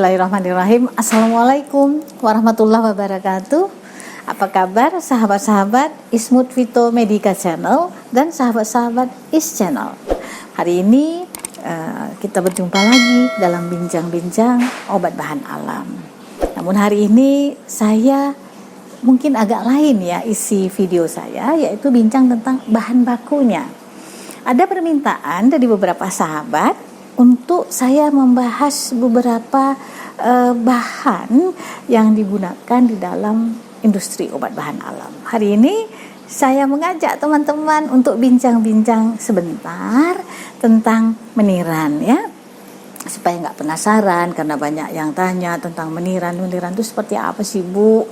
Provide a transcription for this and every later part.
Bismillahirrahmanirrahim. Assalamualaikum warahmatullahi wabarakatuh. Apa kabar sahabat-sahabat Ismut Vito Medica Channel dan sahabat-sahabat Is Channel. Hari ini kita berjumpa lagi dalam bincang-bincang obat bahan alam. Namun hari ini saya mungkin agak lain ya isi video saya, yaitu bincang tentang bahan bakunya. Ada permintaan dari beberapa sahabat untuk saya membahas beberapa bahan yang digunakan di dalam industri obat bahan alam. Hari ini saya mengajak teman-teman untuk bincang-bincang sebentar tentang meniran ya, supaya nggak penasaran karena banyak yang tanya tentang meniran itu seperti apa sih Bu?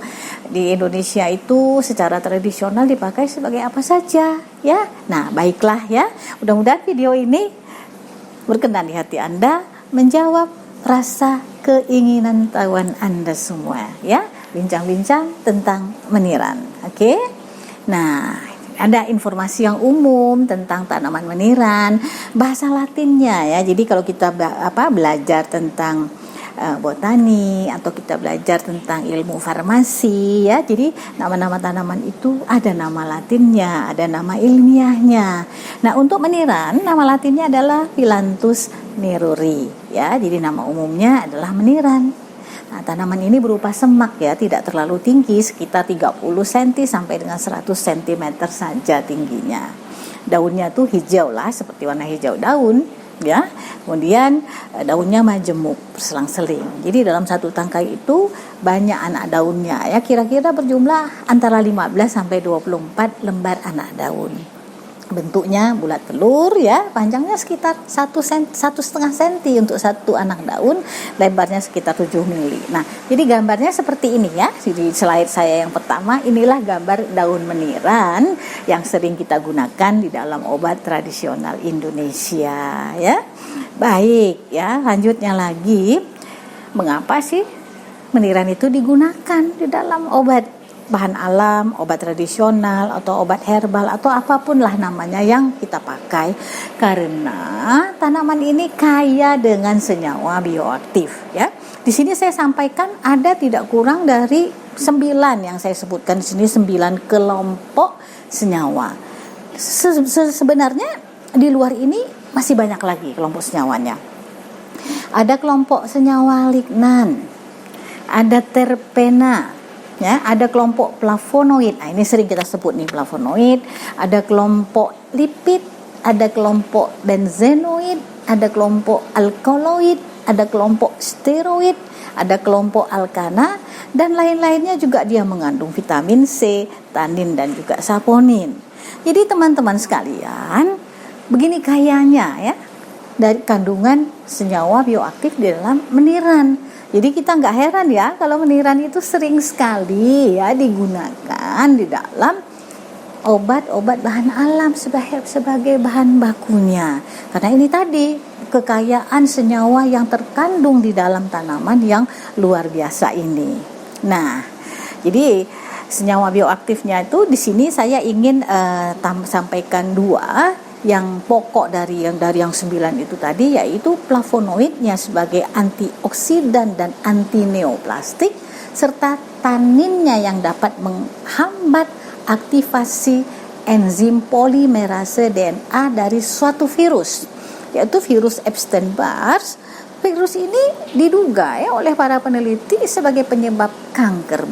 Di Indonesia itu secara tradisional dipakai sebagai apa saja ya. Nah baiklah ya, mudah-mudahan video ini berkenan di hati Anda, menjawab rasa keinginan tahuan Anda semua ya, bincang-bincang tentang meniran. Oke? Nah, ada informasi yang umum tentang tanaman meniran, bahasa Latinnya ya. Jadi kalau kita belajar tentang botani atau kita belajar tentang ilmu farmasi ya, jadi nama-nama tanaman itu ada nama Latinnya, ada nama ilmiahnya. Nah untuk meniran nama Latinnya adalah Phyllanthus neruri ya, jadi nama umumnya adalah meniran. Nah, tanaman ini berupa semak ya, tidak terlalu tinggi, sekitar 30 cm sampai dengan 100 cm saja tingginya. Daunnya tuh hijau lah, seperti warna hijau daun ya. Kemudian daunnya majemuk berselang-seling. Jadi dalam satu tangkai itu banyak anak daunnya ya, kira-kira berjumlah antara 15 sampai 24 lembar anak daun. Bentuknya bulat telur ya, panjangnya sekitar 1,5 cm untuk satu anak daun, lebarnya sekitar 7 mili. Nah, jadi gambarnya seperti ini ya. Jadi slide saya yang pertama, inilah gambar daun meniran yang sering kita gunakan di dalam obat tradisional Indonesia ya. Baik ya, lanjutnya lagi, mengapa sih meniran itu digunakan di dalam obat bahan alam, obat tradisional atau obat herbal atau apapun lah namanya yang kita pakai? Karena tanaman ini kaya dengan senyawa bioaktif ya. Di sini saya sampaikan ada tidak kurang dari 9 yang saya sebutkan di sini, 9 kelompok senyawa. Sebenarnya di luar ini masih banyak lagi kelompok senyawanya. Ada kelompok senyawa lignan, ada terpena ya, ada kelompok flavonoid. Nah, ini sering kita sebut nih flavonoid, ada kelompok lipid, ada kelompok benzenoid, ada kelompok alkaloid, ada kelompok steroid, ada kelompok alkana, dan lain-lainnya juga dia mengandung vitamin C, tanin dan juga saponin. Jadi teman-teman sekalian, begini kayanya ya dari kandungan senyawa bioaktif di dalam meniran. Jadi kita nggak heran ya kalau meniran itu sering sekali ya digunakan di dalam obat-obat bahan alam sebagai bahan bakunya. Karena ini tadi kekayaan senyawa yang terkandung di dalam tanaman yang luar biasa ini. Nah, jadi senyawa bioaktifnya itu di sini saya ingin sampaikan 2 yang pokok dari yang 9 itu tadi, yaitu flavonoidnya sebagai antioksidan dan anti neoplastik, serta taninnya yang dapat menghambat aktivasi enzim polimerase DNA dari suatu virus, yaitu virus Epstein-Barr. Virus ini diduga ya oleh para peneliti sebagai penyebab kanker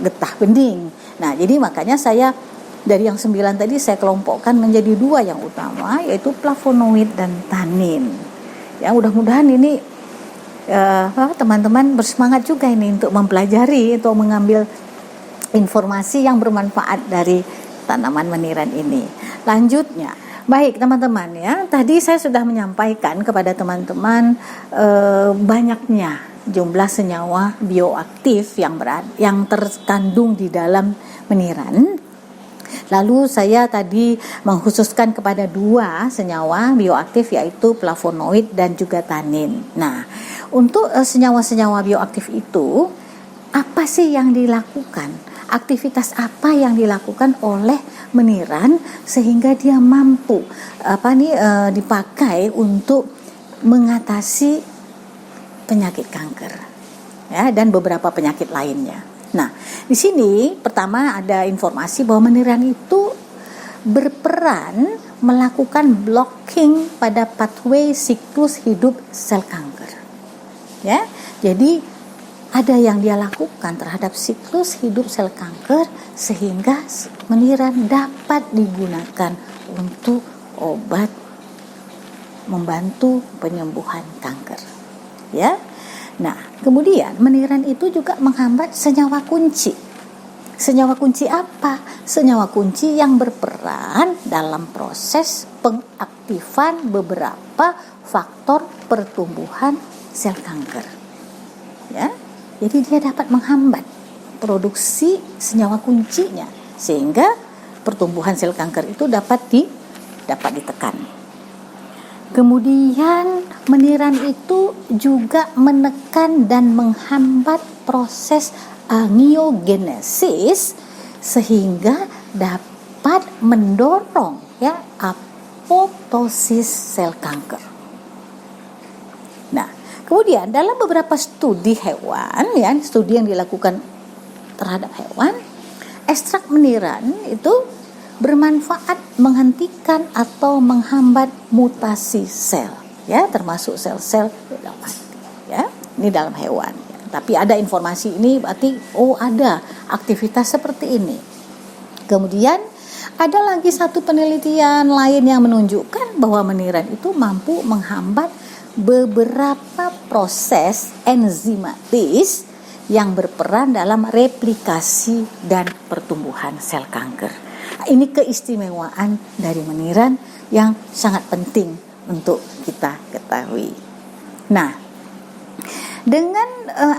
getah bening. Nah, jadi makanya saya dari yang 9 tadi saya kelompokkan menjadi 2 yang utama, yaitu flavonoid dan tanin. Ya, mudah-mudahan ini teman-teman bersemangat juga ini untuk mempelajari atau mengambil informasi yang bermanfaat dari tanaman meniran ini. Lanjutnya, baik teman-teman ya, tadi saya sudah menyampaikan kepada teman-teman banyaknya jumlah senyawa bioaktif yang terkandung di dalam meniran. Lalu saya tadi mengkhususkan kepada 2 senyawa bioaktif, yaitu flavonoid dan juga tanin. Nah, untuk senyawa-senyawa bioaktif itu apa sih yang dilakukan? Aktivitas apa yang dilakukan oleh meniran sehingga dia mampu dipakai untuk mengatasi penyakit kanker. ya, dan beberapa penyakit lainnya. Nah, di sini pertama ada informasi bahwa meniran itu berperan melakukan blocking pada pathway siklus hidup sel kanker. Ya, jadi ada yang dia lakukan terhadap siklus hidup sel kanker sehingga meniran dapat digunakan untuk obat membantu penyembuhan kanker. Ya. Nah, kemudian meniran itu juga menghambat senyawa kunci. Senyawa kunci apa? Senyawa kunci yang berperan dalam proses pengaktifan beberapa faktor pertumbuhan sel kanker. Ya. Jadi dia dapat menghambat produksi senyawa kuncinya sehingga pertumbuhan sel kanker itu dapat ditekan. Kemudian meniran itu juga menekan dan menghambat proses angiogenesis sehingga dapat mendorong ya apoptosis sel kanker. Nah, kemudian dalam beberapa studi hewan, ya, studi yang dilakukan terhadap hewan, ekstrak meniran itu bermanfaat menghentikan atau menghambat mutasi sel, ya, termasuk sel-sel yang mati, ya. Ini dalam hewan. Ya. Tapi ada informasi ini berarti ada aktivitas seperti ini. Kemudian ada lagi satu penelitian lain yang menunjukkan bahwa meniran itu mampu menghambat beberapa proses enzimatis yang berperan dalam replikasi dan pertumbuhan sel kanker. Ini keistimewaan dari meniran yang sangat penting untuk kita ketahui. Nah, dengan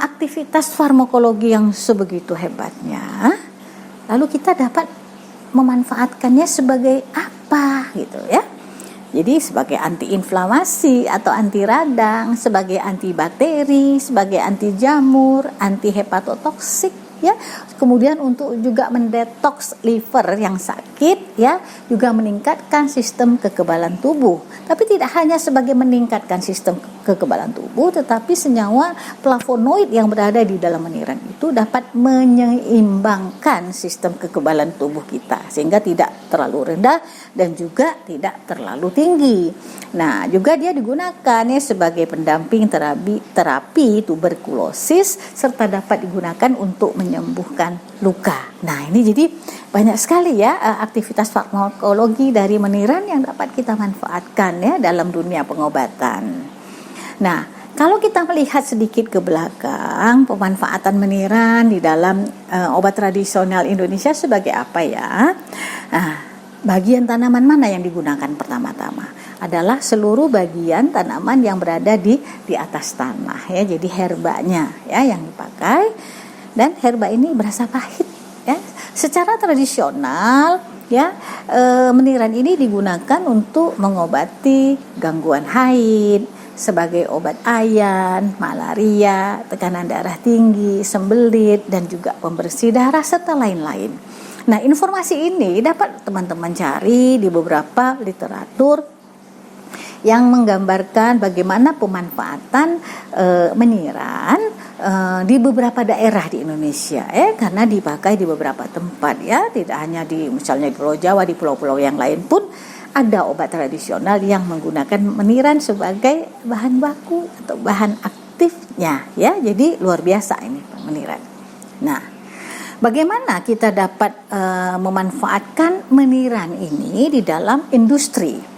aktivitas farmakologi yang sebegitu hebatnya, lalu kita dapat memanfaatkannya sebagai apa gitu ya. Jadi sebagai antiinflamasi atau anti radang, sebagai antibakteri, sebagai anti jamur, anti hepatotoksik, ya. Kemudian untuk juga mendetoks liver yang sakit, ya, juga meningkatkan sistem kekebalan tubuh. Tapi tidak hanya sebagai meningkatkan sistem kekebalan tubuh, tetapi senyawa flavonoid yang berada di dalam meniran itu dapat menyeimbangkan sistem kekebalan tubuh kita sehingga tidak terlalu rendah dan juga tidak terlalu tinggi. Nah, juga dia digunakan ya sebagai pendamping terapi tuberkulosis serta dapat digunakan untuk menyembuhkan luka. Nah, ini jadi banyak sekali ya aktivitas farmakologi dari meniran yang dapat kita manfaatkan ya dalam dunia pengobatan. Nah, kalau kita melihat sedikit ke belakang pemanfaatan meniran di dalam obat tradisional Indonesia sebagai apa ya? Nah, bagian tanaman mana yang digunakan pertama-tama? Adalah seluruh bagian tanaman yang berada di atas tanah ya. Jadi herbanya ya yang dipakai, dan herba ini berasa pahit ya. Secara tradisional ya, meniran ini digunakan untuk mengobati gangguan haid, sebagai obat ayan, malaria, tekanan darah tinggi, sembelit, dan juga pembersih darah serta lain-lain. Nah, informasi ini dapat teman-teman cari di beberapa literatur yang menggambarkan bagaimana pemanfaatan meniran di beberapa daerah di Indonesia ya, karena dipakai di beberapa tempat ya, tidak hanya di misalnya di Pulau Jawa, di pulau-pulau yang lain pun ada obat tradisional yang menggunakan meniran sebagai bahan baku atau bahan aktifnya ya. Jadi luar biasa ini meniran. Nah, bagaimana kita dapat memanfaatkan meniran ini di dalam industri?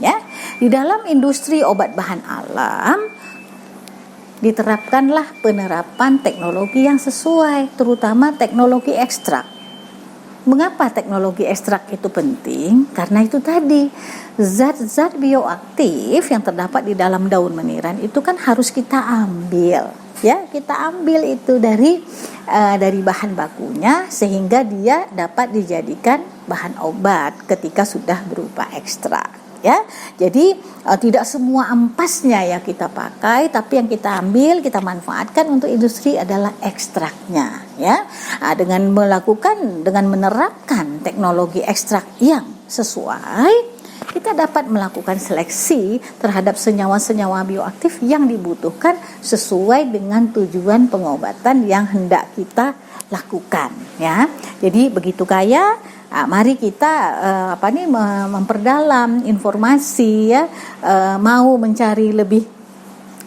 Ya, di dalam industri obat bahan alam diterapkanlah penerapan teknologi yang sesuai, terutama teknologi ekstrak. Mengapa teknologi ekstrak itu penting? Karena itu tadi, zat-zat bioaktif yang terdapat di dalam daun meniran itu kan harus kita ambil, ya, kita ambil itu dari bahan bakunya sehingga dia dapat dijadikan bahan obat ketika sudah berupa ekstrak. Ya, jadi tidak semua ampasnya ya kita pakai, tapi yang kita ambil, kita manfaatkan untuk industri adalah ekstraknya, ya. Dengan menerapkan teknologi ekstrak yang sesuai, kita dapat melakukan seleksi terhadap senyawa-senyawa bioaktif yang dibutuhkan sesuai dengan tujuan pengobatan yang hendak kita lakukan, ya. Jadi begitu kaya. Mari kita memperdalam informasi, ya, mau mencari lebih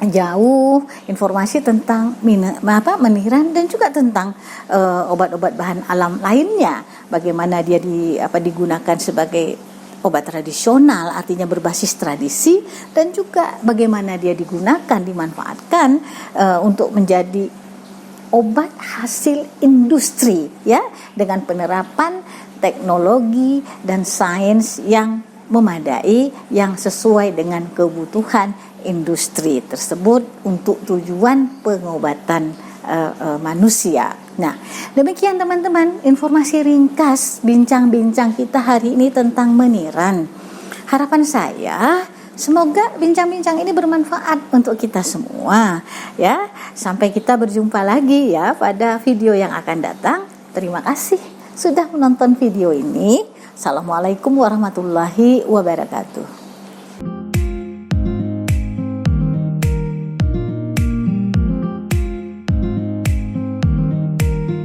jauh informasi tentang meniran dan juga tentang obat-obat bahan alam lainnya, bagaimana dia digunakan sebagai obat tradisional, artinya berbasis tradisi, dan juga bagaimana dia digunakan, dimanfaatkan untuk menjadi obat hasil industri, ya, dengan penerapan teknologi dan sains yang memadai, yang sesuai dengan kebutuhan industri tersebut untuk tujuan pengobatan manusia. Nah, demikian teman-teman informasi ringkas bincang-bincang kita hari ini tentang meniran. Harapan saya semoga bincang-bincang ini bermanfaat untuk kita semua, ya. Sampai kita berjumpa lagi, ya, pada video yang akan datang. Terima kasih sudah menonton video ini. Assalamualaikum warahmatullahi wabarakatuh.